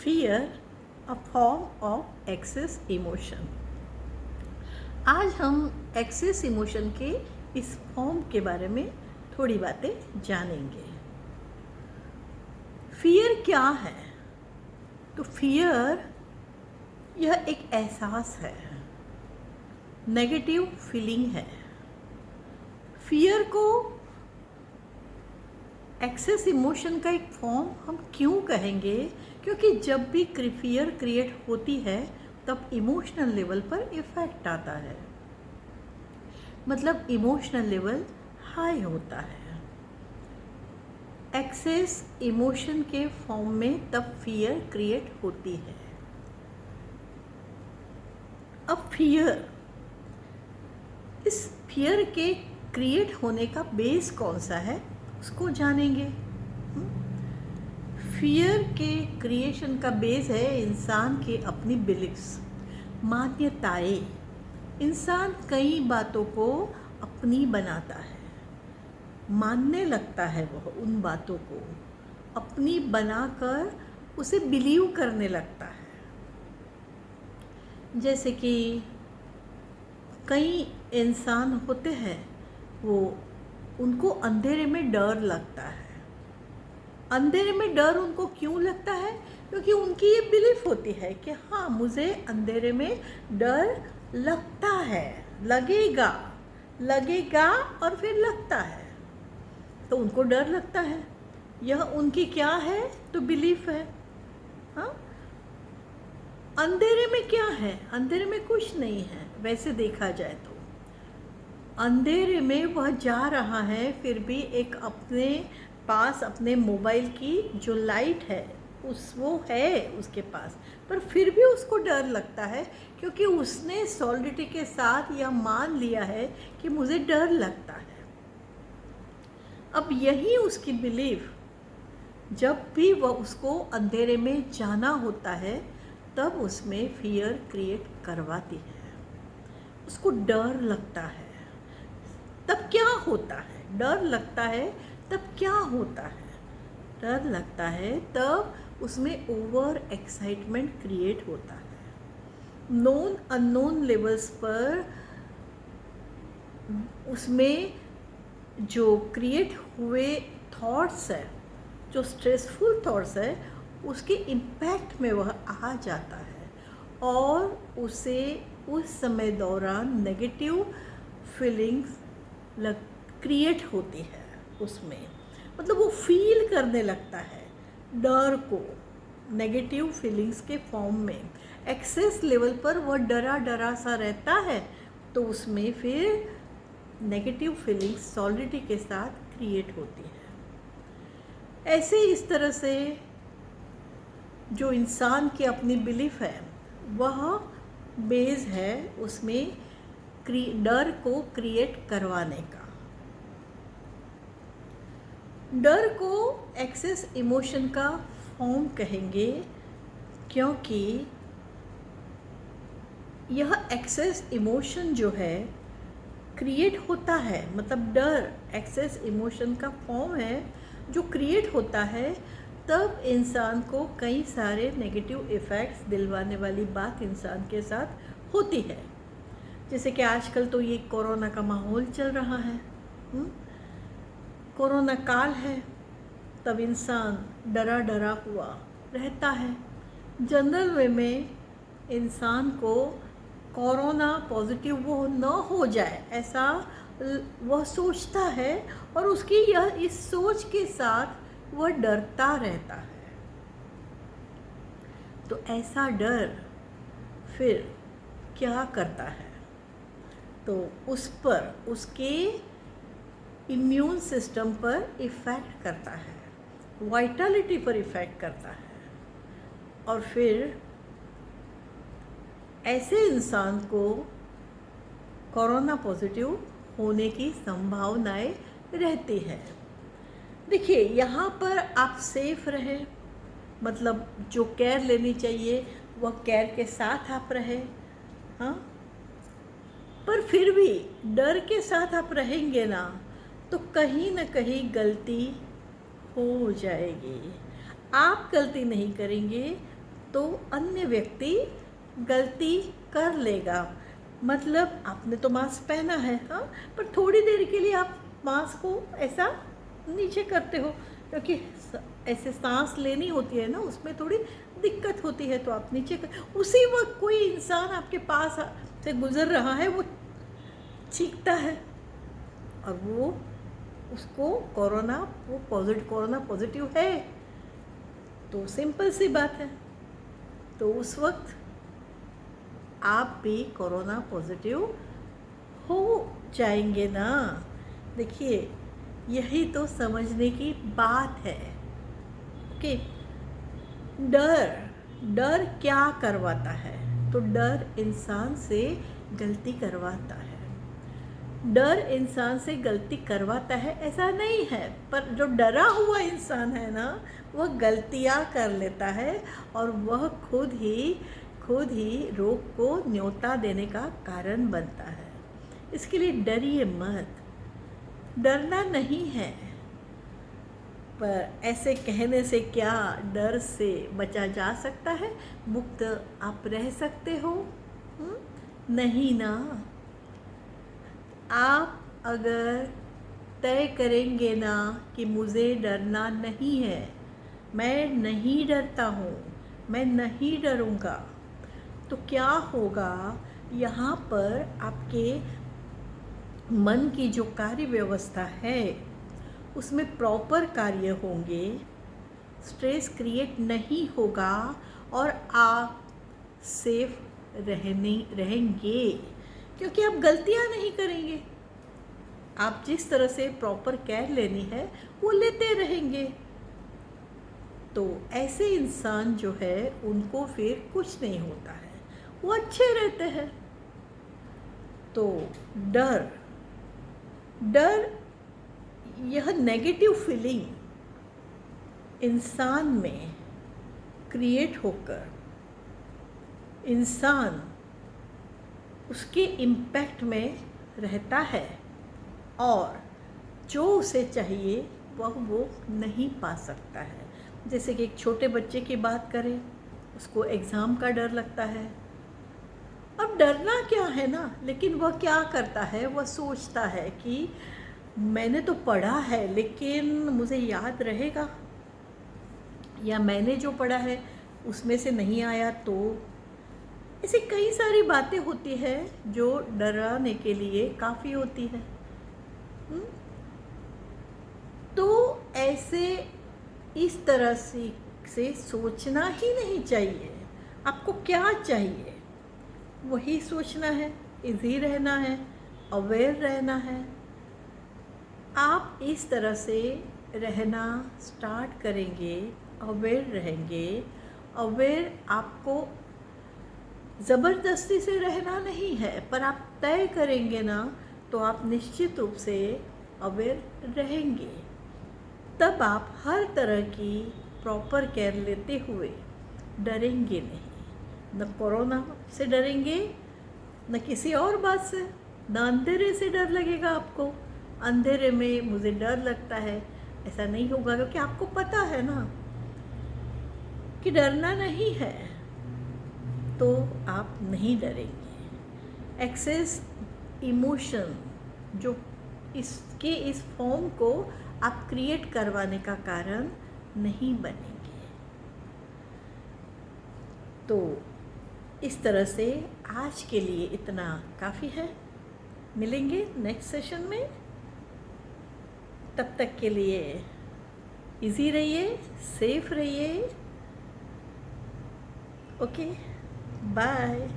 Fear a form of excess emotion. आज हम access emotion के इस फॉर्म के बारे में थोड़ी बातें जानेंगे। फियर क्या है? तो फियर यह एक एहसास है, नेगेटिव फीलिंग है। फियर को एक्सेस इमोशन का एक फॉर्म हम क्यों कहेंगे? क्योंकि जब भी फियर क्रिएट होती है तब इमोशनल लेवल पर इफेक्ट आता है, मतलब इमोशनल लेवल हाई होता है। एक्सेस इमोशन के फॉर्म में तब फियर क्रिएट होती है। अब इस फियर के क्रिएट होने का बेस कौन सा है उसको जानेंगे। फियर के क्रिएशन का बेस है इंसान के अपनी बिलीफ्स, मान्यताएं। इंसान कई बातों को अपनी बनाता है, मानने लगता है, वह उन बातों को अपनी बनाकर उसे बिलीव करने लगता है। जैसे कि कई इंसान होते हैं, उनको अंधेरे में डर लगता है। अंधेरे में डर उनको क्यों लगता है? क्योंकि उनकी ये बिलीफ होती है कि हाँ, मुझे अंधेरे में डर लगता है, लगेगा और फिर लगता है, तो उनको डर लगता है। यह उनकी क्या है? तो बिलीफ है। हाँ, अंधेरे में क्या है? अंधेरे में कुछ नहीं है। वैसे देखा जाए तो अंधेरे में वह जा रहा है, फिर भी एक अपने पास अपने मोबाइल की जो लाइट है वो है उसके पास, पर फिर भी उसको डर लगता है, क्योंकि उसने सॉलिडिटी के साथ यह मान लिया है कि मुझे डर लगता है। अब यही उसकी बिलीफ, जब भी वह उसको अंधेरे में जाना होता है तब उसमें फियर क्रिएट करवाती है। उसको डर लगता है। तब क्या होता है? डर लगता है तब क्या होता है? डर लगता है तब उसमें ओवर एक्साइटमेंट क्रिएट होता है। नोन अननोन लेवल्स पर उसमें जो क्रिएट हुए थॉट्स है, जो स्ट्रेसफुल थॉट्स है, उसके इम्पैक्ट में वह आ जाता है और उसे उस समय दौरान नेगेटिव फीलिंग्स क्रिएट होती है उसमें, मतलब वो फील करने लगता है डर को नेगेटिव फीलिंग्स के फॉर्म में। एक्सेस लेवल पर वह डरा सा रहता है, तो उसमें फिर नेगेटिव फीलिंग्स सॉलिडिटी के साथ क्रिएट होती है। ऐसे इस तरह से जो इंसान की अपनी बिलीफ है, वह बेस है उसमें डर को क्रिएट करवाने का। डर को एक्सेस इमोशन का फॉर्म कहेंगे, क्योंकि यह एक्सेस इमोशन जो है क्रिएट होता है, मतलब डर एक्सेस इमोशन का फॉर्म है जो क्रिएट होता है, तब इंसान को कई सारे नेगेटिव इफ़ेक्ट्स दिलवाने वाली बात इंसान के साथ होती है। जैसे कि आजकल तो ये कोरोना का माहौल चल रहा है, कोरोना काल है, तब इंसान डरा हुआ रहता है। जनरल वे में इंसान को कोरोना पॉजिटिव वो न हो जाए, ऐसा वह सोचता है, और उसकी इस सोच के साथ वह डरता रहता है। तो ऐसा डर फिर क्या करता है? तो उस पर, उसके इम्यून सिस्टम पर इफ़ेक्ट करता है, वाइटलिटी पर इफ़ेक्ट करता है, और फिर ऐसे इंसान को कोरोना पॉजिटिव होने की संभावनाएं रहती है। देखिए, यहाँ पर आप सेफ रहें, मतलब जो केयर लेनी चाहिए वह केयर के साथ आप रहें। हाँ, पर फिर भी डर के साथ आप रहेंगे ना, तो कहीं ना कहीं गलती हो जाएगी। आप गलती नहीं करेंगे, तो अन्य व्यक्ति गलती कर लेगा। मतलब आपने तो मास्क पहना है, हाँ, पर थोड़ी देर के लिए आप मास्क को ऐसा नीचे करते हो, क्योंकि ऐसे सांस लेनी होती है ना, उसमें थोड़ी दिक्कत होती है, तो आप नीचे कर। उसी वक्त कोई इंसान आपके पास से गुजर रहा है, वो चीखता है और वो उसको कोरोना पॉजिटिव है, तो सिंपल सी बात है, तो उस वक्त आप भी कोरोना पॉजिटिव हो जाएंगे ना। देखिए, यही तो समझने की बात है कि डर क्या करवाता है। तो डर इंसान से गलती करवाता है। डर इंसान से गलती करवाता है ऐसा नहीं है, पर जो डरा हुआ इंसान है ना, वह गलतियां कर लेता है और वह खुद ही रोग को न्योता देने का कारण बनता है। इसके लिए डरिए मत, डरना नहीं है। पर ऐसे कहने से क्या डर से बचा जा सकता है? मुक्त आप रह सकते हो? नहीं ना। आप अगर तय करेंगे ना कि मुझे डरना नहीं है, मैं नहीं डरता हूँ, मैं नहीं डरूँगा, तो क्या होगा? यहाँ पर आपके मन की जो कार्य व्यवस्था है उसमें प्रॉपर कार्य होंगे, स्ट्रेस क्रिएट नहीं होगा और आप सेफ रहेंगे, क्योंकि आप गलतियाँ नहीं करेंगे। आप जिस तरह से प्रॉपर केयर लेनी है वो लेते रहेंगे। तो ऐसे इंसान जो है उनको फिर कुछ नहीं होता है, वो अच्छे रहते हैं। तो डर यह नेगेटिव फीलिंग इंसान में क्रिएट होकर इंसान उसके इम्पैक्ट में रहता है और जो उसे चाहिए वो नहीं पा सकता है। जैसे कि एक छोटे बच्चे की बात करें, उसको एग्ज़ाम का डर लगता है। अब डरना क्या है ना, लेकिन वह क्या करता है, वह सोचता है कि मैंने तो पढ़ा है लेकिन मुझे याद रहेगा, या मैंने जो पढ़ा है उसमें से नहीं आया। तो ऐसी कई सारी बातें होती है जो डराने के लिए काफ़ी होती है। तो ऐसे इस तरह से सोचना ही नहीं चाहिए। आपको क्या चाहिए वही सोचना है, इजी रहना है, अवेयर रहना है। आप इस तरह से रहना स्टार्ट करेंगे, अवेयर रहेंगे। अवेयर आपको ज़बरदस्ती से रहना नहीं है, पर आप तय करेंगे ना, तो आप निश्चित रूप से अवेयर रहेंगे। तब आप हर तरह की प्रॉपर केयर लेते हुए डरेंगे नहीं। न कोरोना से डरेंगे, न किसी और बात से, न अंधेरे से डर लगेगा आपको। अंधेरे में मुझे डर लगता है, ऐसा नहीं होगा, क्योंकि आपको पता है ना कि डरना नहीं है, तो आप नहीं डरेंगे। एक्सेस इमोशन जो इस फॉर्म को आप क्रिएट करवाने का कारण नहीं बनेंगे। तो इस तरह से आज के लिए इतना काफ़ी है। मिलेंगे नेक्स्ट सेशन में। तब तक के लिए इजी रहिए, सेफ रहिए। Okay, bye.